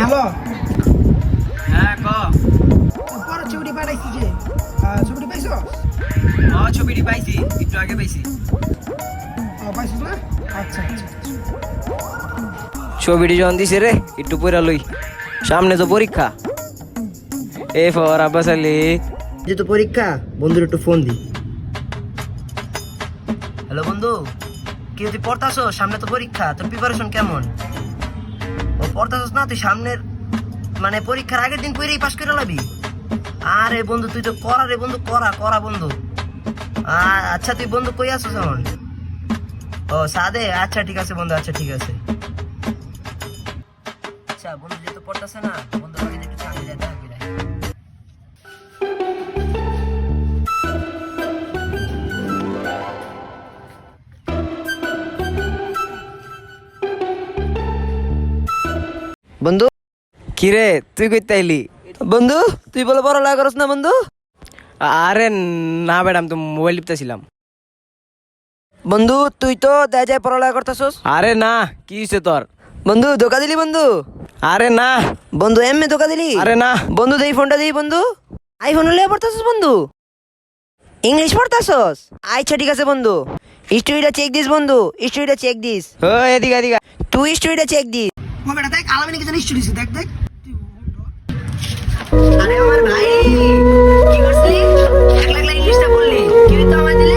Hello. হ্যাঁ ক। পরে ছবিটি পাঠাইছি যে ছবিটি পাইছো? ছবিটি পাইছি, একটু আগে পাইছি। পাইছিস না? আচ্ছা আচ্ছা। ছবিটি যখন দিছে রে একটু পড়া লই, সামনে তো পরীক্ষা। এ ফর আব্বাস আলী, যেহেতু পরীক্ষা বন্ধুর একটু ফোন দি। হ্যালো বন্ধু, কি তুই পড়তাছ? সামনে তো পরীক্ষা, তোর প্রিপারেশন কেমন? ও পড়তাছস না? তুই সামনের মানে পরীক্ষার আগের দিন পড়েই পাস করে লাবি? আরে বন্ধু তুই তো করা রে বন্ধু, করা করা বন্ধু। আচ্ছা তুই বন্ধু কই আছিস এখন? ও সাদে, আচ্ছা ঠিক আছে বন্ধু, আচ্ছা ঠিক আছে। আচ্ছা বন্ধু যেহেতু পড়তাছে না, বন্ধু আগে একটু চাকরি যেতে হবে। বন্ধু কিরে তুই কইতে আইলি? বন্ধু তুই বলে পড়ালেখা করছ না বন্ধু? আরে না ম্যাডাম, তো মোবাইল টিপতেছিলাম। বন্ধু তুই তো দেখা যায় পড়ালেখা করতেছস। আরে না, কি হইছে তোর? বন্ধু ধোকা দিলি বন্ধু? আরে না বন্ধু, এমনি ধোকা দিলি? আরে না বন্ধু, দেই ফোনটা দেই বন্ধু। আইফোন হলে পড়তাছস বন্ধু? ইংলিশ পড়তাছস? আচ্ছা ঠিক আছে বন্ধু, স্টোরিটা চেক দিস বন্ধু, স্টোরিটা চেক দিস। ও এদিকে এদিকে, তুই স্টোরিটা চেক দিস। ও বেটা দেখ, আলামিনী কিছু নিশ্চয় দিছে, দেখ দেখ। আরে আমার ভাই, কি করছিস? একলা একলা ইংলিশটা বললি, কি হইতো আমায় দিলে?